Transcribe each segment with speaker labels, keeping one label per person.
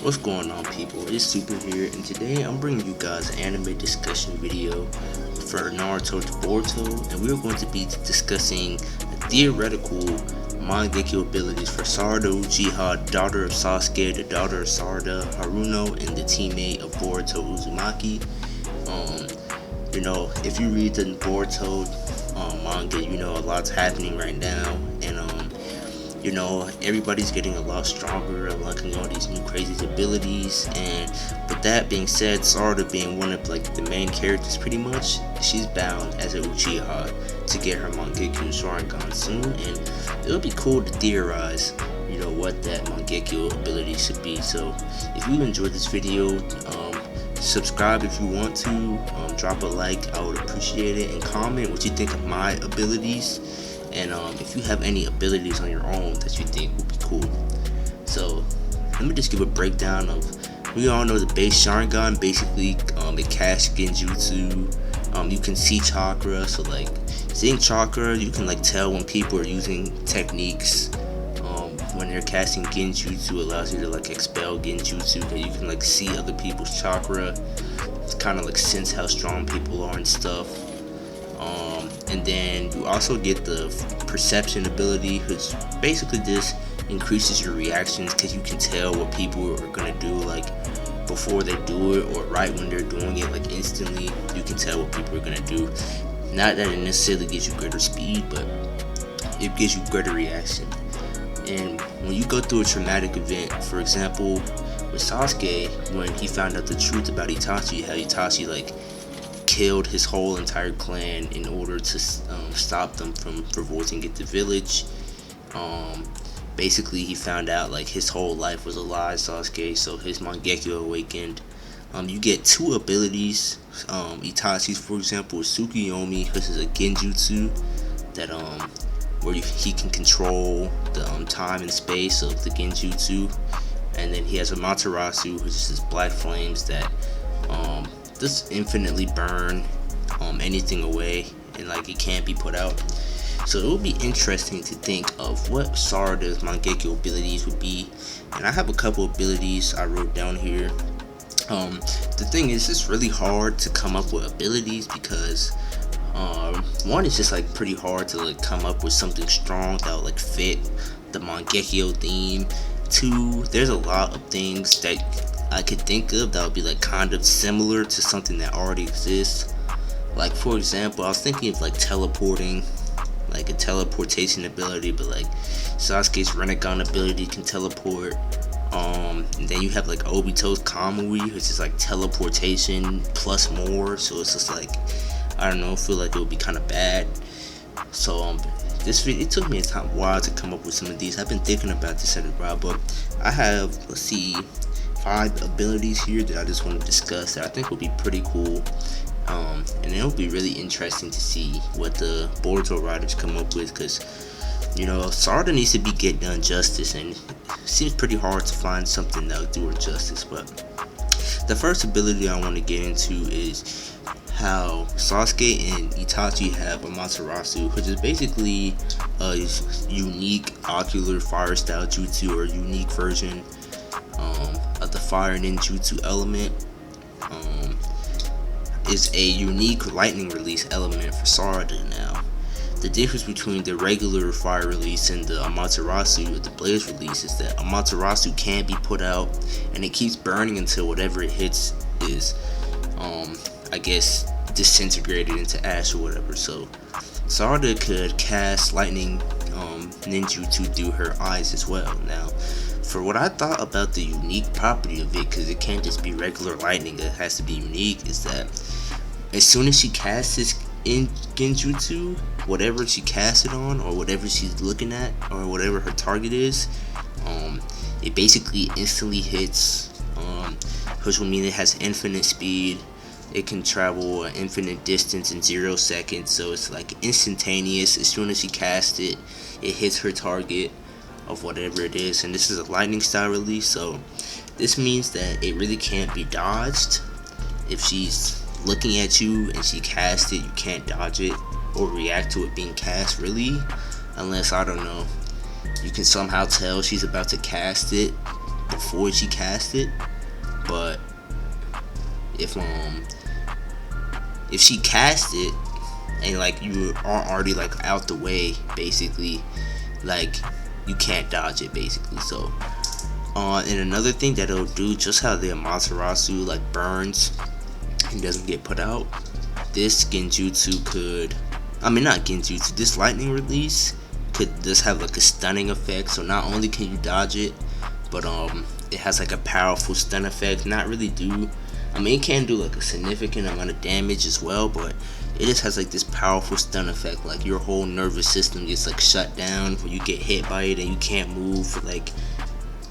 Speaker 1: What's going on, people? It's Super here, and today I'm bringing you guys an anime discussion video for Naruto to Boruto, and we're going to be discussing the theoretical Mangekyou abilities for Sarada Uchiha, daughter of Sasuke, the daughter of Sarada, Haruno, and the teammate of Boruto Uzumaki. If you read the Boruto manga, a lot's happening right now, and everybody's getting a lot stronger, unlocking all these new crazy abilities. And with that being said, Sarada being one of the main characters, pretty much, she's bound as a Uchiha to get her Mangekyou Sharingan soon, and it'll be cool to theorize, what that Mangekyou ability should be. So if you enjoyed this video, subscribe if you want to, drop a like, I would appreciate it, and comment what you think of my abilities. And if you have any abilities on your own that you think would be cool. So let me just give a breakdown of, we all know the base Sharingan, basically it casts Genjutsu. You can see chakra, so seeing chakra, you can tell when people are using techniques. When they're casting Genjutsu, allows you to expel Genjutsu, that you can see other people's chakra. It's kind of sense how strong people are and stuff. And then you also get the perception ability, which basically just increases your reactions, because you can tell what people are gonna do before they do it, or right when they're doing it, instantly you can tell what people are gonna do. Not that it necessarily gives you greater speed, but it gives you greater reaction. And when you go through a traumatic event, for example with Sasuke, when he found out the truth about Itachi, how Itachi killed his whole entire clan in order to stop them from revolting at the village. Basically he found out his whole life was a lie, Sasuke, so his Mangekyou awakened. You get two abilities. Itachi's, for example, is Tsukuyomi, which is a Genjutsu that where he can control the time and space of the Genjutsu. And then he has a Materasu, which is his black flames that just infinitely burn anything away, and it can't be put out. So it would be interesting to think of what Sarada's Mangekyou abilities would be, and I have a couple abilities I wrote down here. The thing is, it's really hard to come up with abilities because one, it's just pretty hard to come up with something strong that would fit the Mangekyou theme. Two, there's a lot of things that I could think of that would be kind of similar to something that already exists. For example, I was thinking of teleporting, a teleportation ability, but Sasuke's Rinnegan ability can teleport. And then you have Obito's Kamui, which is teleportation plus more, so it's just I don't know, I feel it would be kind of bad. So it took me a while to come up with some of these. I've been thinking about this at a while, but I have, 5 abilities here that I just want to discuss that I think would be pretty cool. And it'll be really interesting to see what the Boruto writers come up with, because Sarada needs to be done justice, and it seems pretty hard to find something that'll do her justice. But the first ability I want to get into is how Sasuke and Itachi have a Materasu, which is basically a unique ocular fire style jutsu, or a unique version of the fire ninjutsu element. Is a unique lightning release element for Sarada now. The difference between the regular fire release and the Amaterasu, the blaze release, is that Amaterasu can't be put out, and it keeps burning until whatever it hits is disintegrated into ash or whatever. So Sarada could cast lightning ninjutsu through her eyes as well. Now, for what I thought about the unique property of it, because it can't just be regular lightning, it has to be unique, is that as soon as she casts this in Genjutsu, whatever she casts it on, or whatever she's looking at, or whatever her target is, it basically instantly hits, which will mean it has infinite speed. It can travel an infinite distance in 0 seconds, so it's instantaneous. As soon as she casts it, it hits her target of whatever it is, and this is a lightning style release, so this means that it really can't be dodged. If she's looking at you and she casts it, you can't dodge it or react to it being cast, really, unless, I don't know, you can somehow tell she's about to cast it, before she cast it. But if she cast it and like you are already like out the way, basically, like you can't dodge it basically. So and another thing that it'll do, just how the Amaterasu like burns and doesn't get put out, this genjutsu could, I mean not genjutsu, this lightning release could just have like a stunning effect. So not only can you dodge it, but it has like a powerful stun effect. Not really do, I mean it can do like a significant amount of damage as well, but it just has like this powerful stun effect. Like your whole nervous system gets like shut down when you get hit by it, and you can't move for like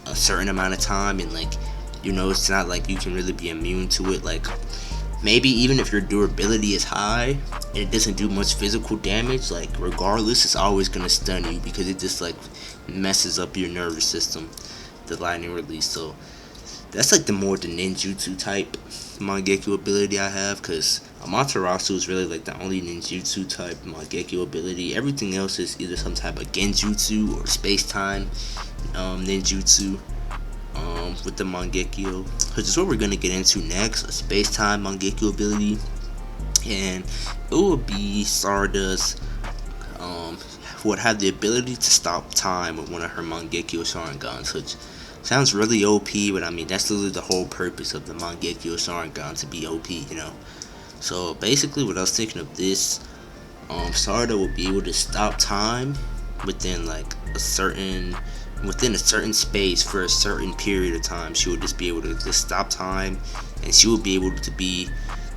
Speaker 1: a certain amount of time. And like, you know, it's not like you can really be immune to it. Like maybe even if your durability is high and it doesn't do much physical damage, like regardless it's always gonna stun you because it just like messes up your nervous system, the lightning release. So that's like the ninjutsu type Mangekyou ability I have, because Amaterasu is really like the only ninjutsu type Mangekyou ability. Everything else is either some type of genjutsu or space-time ninjutsu with the Mangekyou, which is what we're gonna get into next, a space-time Mangekyou ability. And it will be Sarada's who would have the ability to stop time with one of her Mangekyou Sharingans, which sounds really OP, but I mean that's literally the whole purpose of the Mangekyou Sharingan, to be OP, you know. So basically what I was thinking of this, Sarada will be able to stop time within like a certain space for a certain period of time. She would just be able to just stop time, and she would be able to be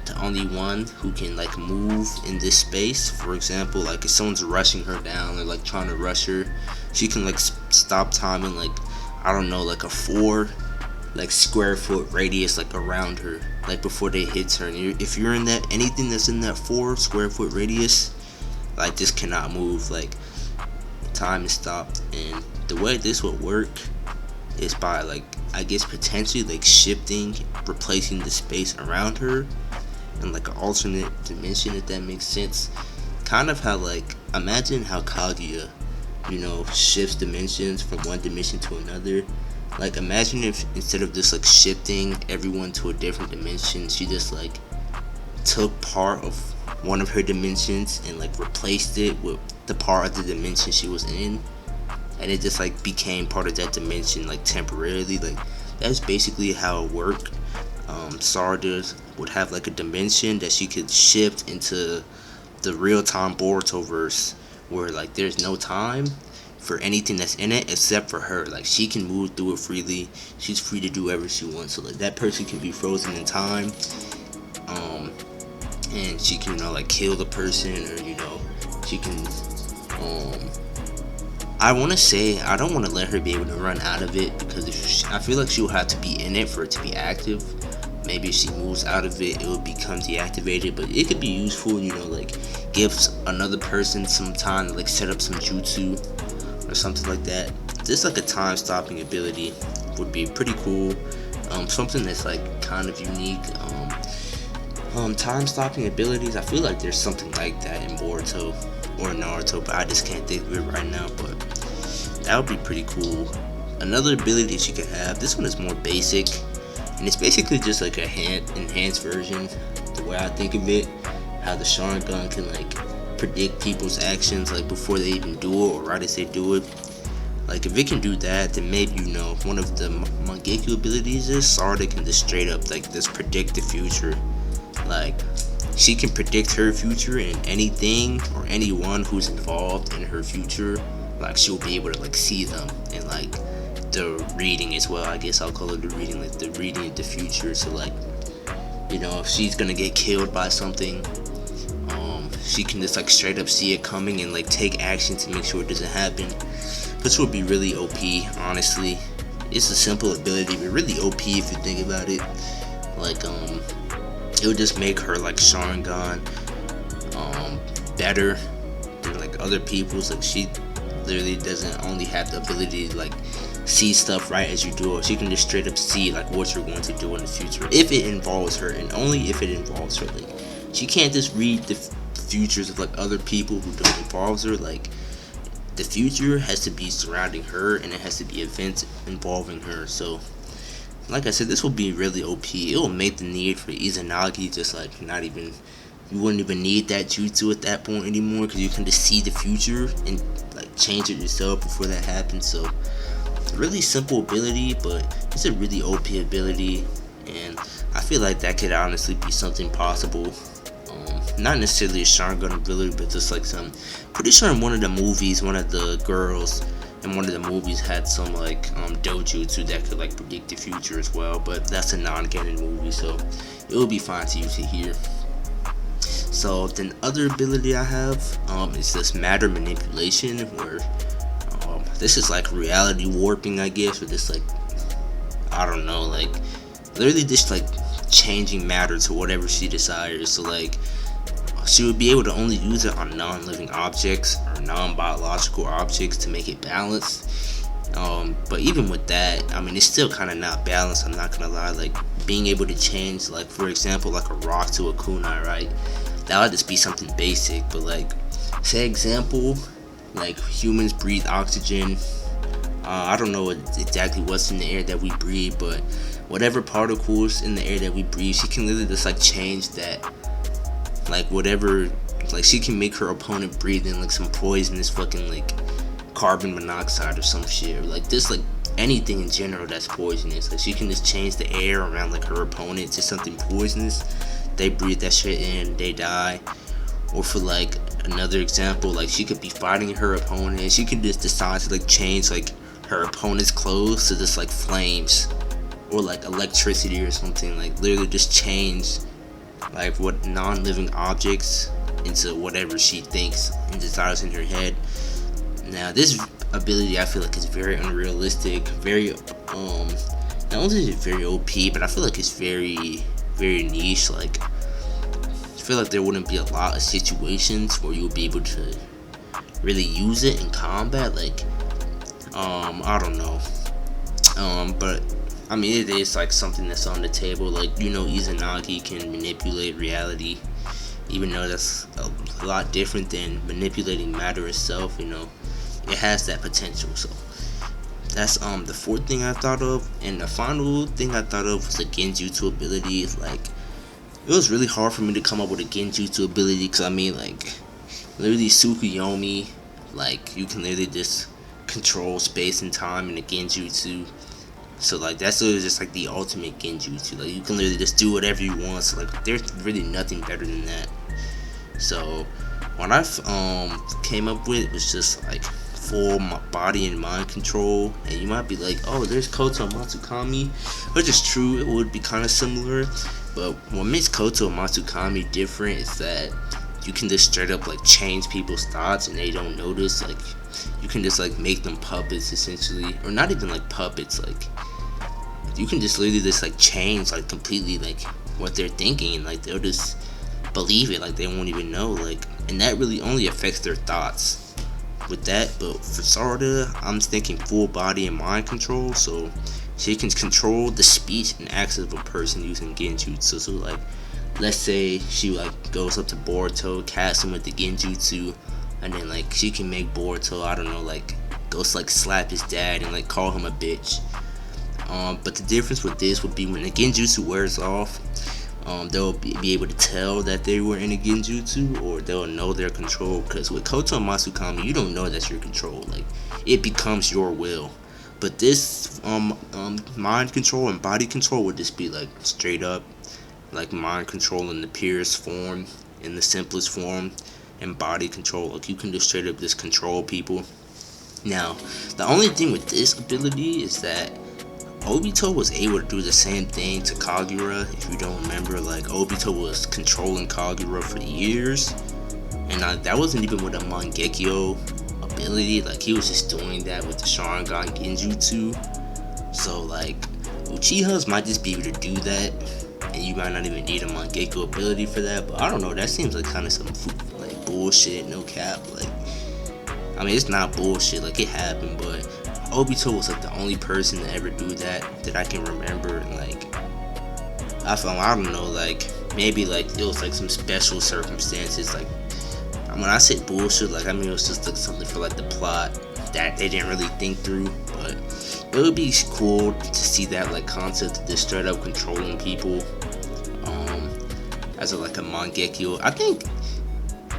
Speaker 1: the only one who can like move in this space. For example, like if someone's rushing her down or like trying to rush her, she can like stop time in like, I don't know, like a 4 like square foot radius like around her, like before they hit her. And if you're in that, anything that's in that 4 square foot radius, like this cannot move, like time is stopped. And the way this would work is by like, I guess potentially like shifting, replacing the space around her in like an alternate dimension, if that makes sense. Kind of how like, imagine how Kaguya, you know, shifts dimensions from one dimension to another. Like imagine if instead of just like shifting everyone to a different dimension, she just like took part of one of her dimensions and like replaced it with the part of the dimension she was in, and it just like became part of that dimension like temporarily. Like that's basically how it worked. Sarada would have like a dimension that she could shift into the real-time Borutoverse, where like there's no time for anything that's in it except for her. Like she can move through it freely, she's free to do whatever she wants. So like that person can be frozen in time, and she can, you know, like kill the person, or you know, she can I want to say, I don't want to let her be able to run out of it, because I feel like she will have to be in it for it to be active. Maybe if she moves out of it, it will become deactivated, but it could be useful, you know, like gives another person some time to like set up some jutsu or something like that. Just like a time stopping ability would be pretty cool. Something that's like kind of unique. Time stopping abilities, I feel like there's something like that in Boruto or Naruto, but I just can't think of it right now. But that would be pretty cool. Another ability she could have, this one is more basic, and it's basically just like a enhanced version, the way I think of it, how the Sharingan can like predict people's actions like before they even do it or right as they do it. Like if it can do that, then maybe, you know, one of the Mangekyou abilities is Sarada can just straight up like just predict the future. Like she can predict her future, and anything or anyone who's involved in her future, like she'll be able to like see them, and like the reading as well. I guess I'll call it the reading, like the reading of the future. So like, you know, if she's gonna get killed by something, she can just like straight up see it coming and like take action to make sure it doesn't happen. Which would be really OP, honestly. It's a simple ability, but really OP if you think about it. Like it would just make her like Sharingan better than like other people's. Like she literally doesn't only have the ability to like see stuff right as you do it. She can just straight up see like what you're going to do in the future if it involves her, and only if it involves her. Like she can't just read the futures of like other people who don't involve her. Like the future has to be surrounding her, and it has to be events involving her. So like I said, this will be really OP. It will make the need for Izanagi just like not even. You wouldn't even need that jutsu at that point anymore because you can just see the future and like change it yourself before that happens. So really simple ability, but it's a really OP ability, and I feel like that could honestly be something possible. Not necessarily a Sharingan ability, but just like some. Pretty sure in one of the movies, one of the girls in one of the movies had some like dojutsu that could like predict the future as well. But that's a non-canon movie, so it would be fine to use it here. So the other ability I have is this matter manipulation, where this is like reality warping, I guess, or just like I don't know, like literally just like changing matter to whatever she desires. So like she would be able to only use it on non-living objects or non-biological objects to make it balanced. But even with that, I mean, it's still kind of not balanced. I'm not gonna lie. Like being able to change, like for example, like a rock to a kunai, right? That would just be something basic. But like, say example, like humans breathe oxygen. I don't know exactly what's in the air that we breathe, but whatever particles in the air that we breathe, she can literally just like change that. Like whatever, like she can make her opponent breathe in like some poisonous fucking like carbon monoxide or some shit, or like just like anything in general that's poisonous. Like she can just change the air around like her opponent to something poisonous. They breathe that shit in, they die. Or for like another example, like she could be fighting her opponent and she can just decide to like change like her opponent's clothes to just like flames or like electricity or something. Like literally just change like what non-living objects into whatever she thinks and desires in her head. Now this ability I feel like is very unrealistic, very not only is it very OP, but I feel like it's very niche. Like I feel like there wouldn't be a lot of situations where you would be able to really use it in combat. Like I don't know, but I mean, it is like something that's on the table. Like, you know, Izanagi can manipulate reality, even though that's a lot different than manipulating matter itself. You know, it has that potential. So that's the fourth thing I thought of, and the final thing I thought of was a genjutsu ability. It's like it was really hard for me to come up with a genjutsu ability because I mean, like literally Tsukuyomi, like you can literally just control space and time in a genjutsu. So like that's literally just like the ultimate genjutsu. Like you can literally just do whatever you want. So like there's really nothing better than that. So what I came up with was just like full body and mind control. And you might be like, oh, there's Koto Matsukami, which is true. It would be kind of similar. But what makes Koto Matsukami different is that you can just straight up like change people's thoughts and they don't notice. Like you can just like make them puppets essentially, or not even like puppets. Like you can just literally just like change like completely like what they're thinking, and like they'll just believe it. Like they won't even know. Like, and that really only affects their thoughts with that. But for Sarada, I'm thinking full body and mind control. So she can control the speech and actions of a person using genjutsu. So like, let's say she like goes up to Boruto, casts him with the genjutsu, and then like she can make Boruto, I don't know, like goes like slap his dad and like call him a bitch. But the difference with this would be when the genjutsu wears off, they'll be able to tell that they were in a genjutsu, or they'll know their control. Because with Koto Matsukami, you don't know that's your control. Like it becomes your will. But this mind control and body control would just be like straight up like mind control in the purest form, in the simplest form, and body control. Like you can just straight up just control people. Now the only thing with this ability is that Obito was able to do the same thing to Kagura. If you don't remember, like Obito was controlling Kagura for years, and that wasn't even with a Mangekyou ability. Like he was just doing that with the Sharingan Genjutsu. So like Uchihas might just be able to do that, and you might not even need a Mangekyou ability for that. But I don't know, that seems like kind of some like bullshit, no cap. Like I mean, it's not bullshit, like it happened, but Obito was like the only person to ever do that I can remember. And like I don't know, like maybe like it was like some special circumstances. Like when I say bullshit, like I mean it was just like something for like the plot that they didn't really think through. But it would be cool to see that like concept of just straight up controlling people as like a Mangekyou. I think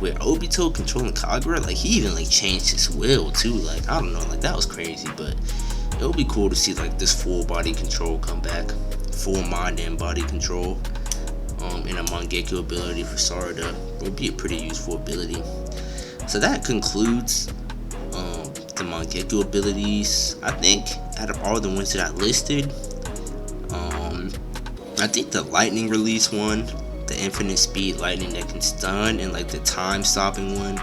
Speaker 1: with Obito controlling Kagura, like he even like changed his will too. Like I don't know, like that was crazy. But it would be cool to see like this full body control come back, full mind and body control. In a Mangekyou ability for Sarada would be a pretty useful ability. So that concludes the Mangekyou abilities. I think out of all the ones that I listed, I think the lightning release one, the infinite speed lightning that can stun, and like the time stopping one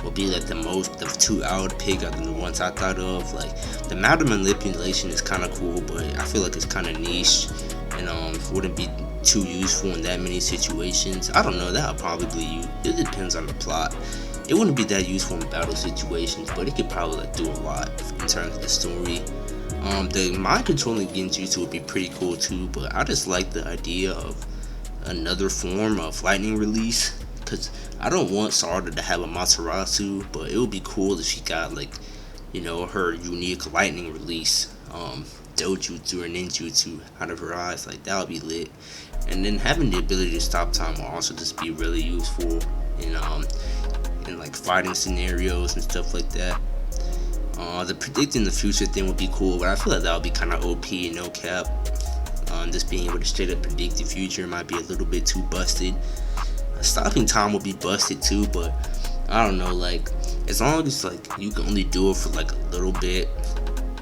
Speaker 1: will be like the two I would pick out of the ones I thought of. Like the matter manipulation is kind of cool, but I feel like it's kind of niche and wouldn't be too useful in that many situations. I don't know, that would probably it depends on the plot. It wouldn't be that useful in battle situations, but it could probably like do a lot in terms of the story. The mind controlling Genjutsu would be pretty cool too, but I just like the idea of another form of lightning release, because I don't want Sarada to have a Matarasu, but it would be cool if she got like, you know, her unique lightning release, dojutsu or ninjutsu out of her eyes. Like that would be lit. And then having the ability to stop time will also just be really useful in like fighting scenarios and stuff like that. The predicting the future thing would be cool, but I feel like that would be kind of OP and no cap. Just being able to straight up predict the future might be a little bit too busted. Stopping time would be busted too, but I don't know, like as long as like you can only do it for like a little bit,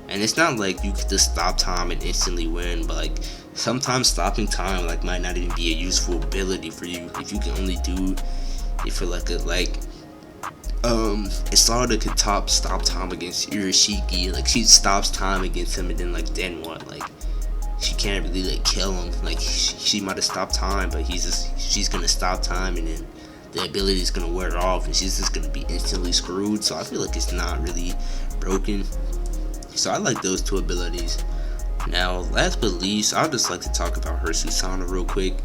Speaker 1: and it's not like you could just stop time and instantly win, but like sometimes stopping time like might not even be a useful ability for you if you can only do it for like if Sarada could stop time against Urashiki, like she stops time against him, and then what? Like she can't really like kill him. Like she might have stopped time, but she's gonna stop time, and then the ability is gonna wear off, and she's just gonna be instantly screwed. So I feel like it's not really broken. So I like those two abilities. Now, last but least, I'd just like to talk about her Susanoo real quick.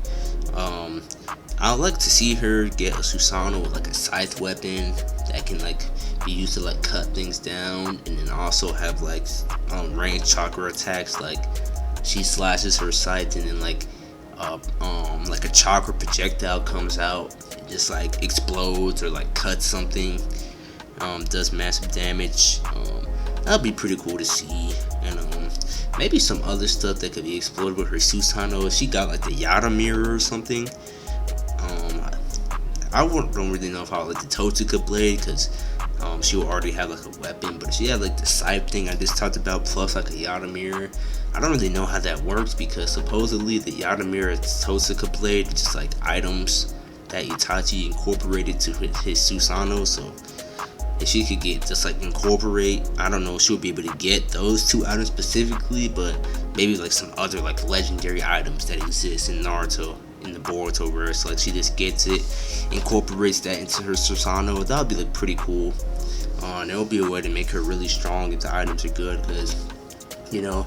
Speaker 1: I'd like to see her get a Susanoo with like a scythe weapon that can like be used to like cut things down, and then also have like ranged chakra attacks. Like she slashes her scythe, and then like a chakra projectile comes out, it just like explodes or like cuts something, does massive damage. That'd be pretty cool to see. And maybe some other stuff that could be explored with her Susanoo. She got like the Yada mirror or something. I don't really know if I like the Totsuka blade, because she will already have like a weapon, but if she had like the scythe thing I just talked about plus like a Yada mirror, I don't really know how that works, because supposedly the Yada mirror and Totsuka blade is just like items that Itachi incorporated to his Susanoo. So if she could get just like incorporate, I don't know if she'll be able to get those two items specifically, but maybe like some other like legendary items that exist in Naruto, in the Boruto verse. Like she just gets it, incorporates that into her Susanoo. That would be like pretty cool. And it would be a way to make her really strong if the items are good, because you know,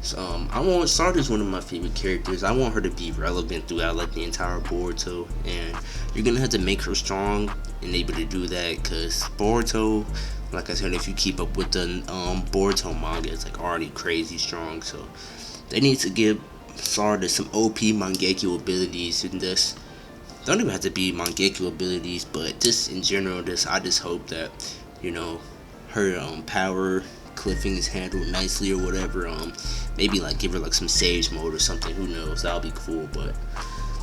Speaker 1: Sarada's one of my favorite characters. I want her to be relevant throughout like the entire Boruto, and you're gonna have to make her strong and able to do that, because Boruto, like I said, if you keep up with the Boruto manga, it's like already crazy strong. So they need to give Sarada some OP Mangekyou abilities, and this don't even have to be Mangekyou abilities, but just in general, I just hope that, you know, her power cliffing is handled nicely or whatever. Maybe like give her like some sage mode or something, who knows, that'll be cool. But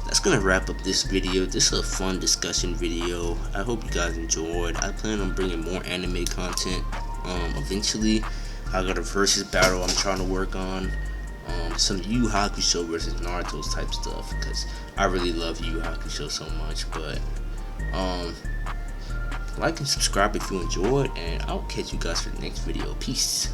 Speaker 1: that's gonna wrap up this video. This is a fun discussion video. I hope you guys enjoyed. I plan on bringing more anime content eventually. I got a versus battle I'm trying to work on, some Yu Hakusho versus Naruto type stuff, because I really love Yu Hakusho so much. But like and subscribe if you enjoyed, and I'll catch you guys for the next video. Peace.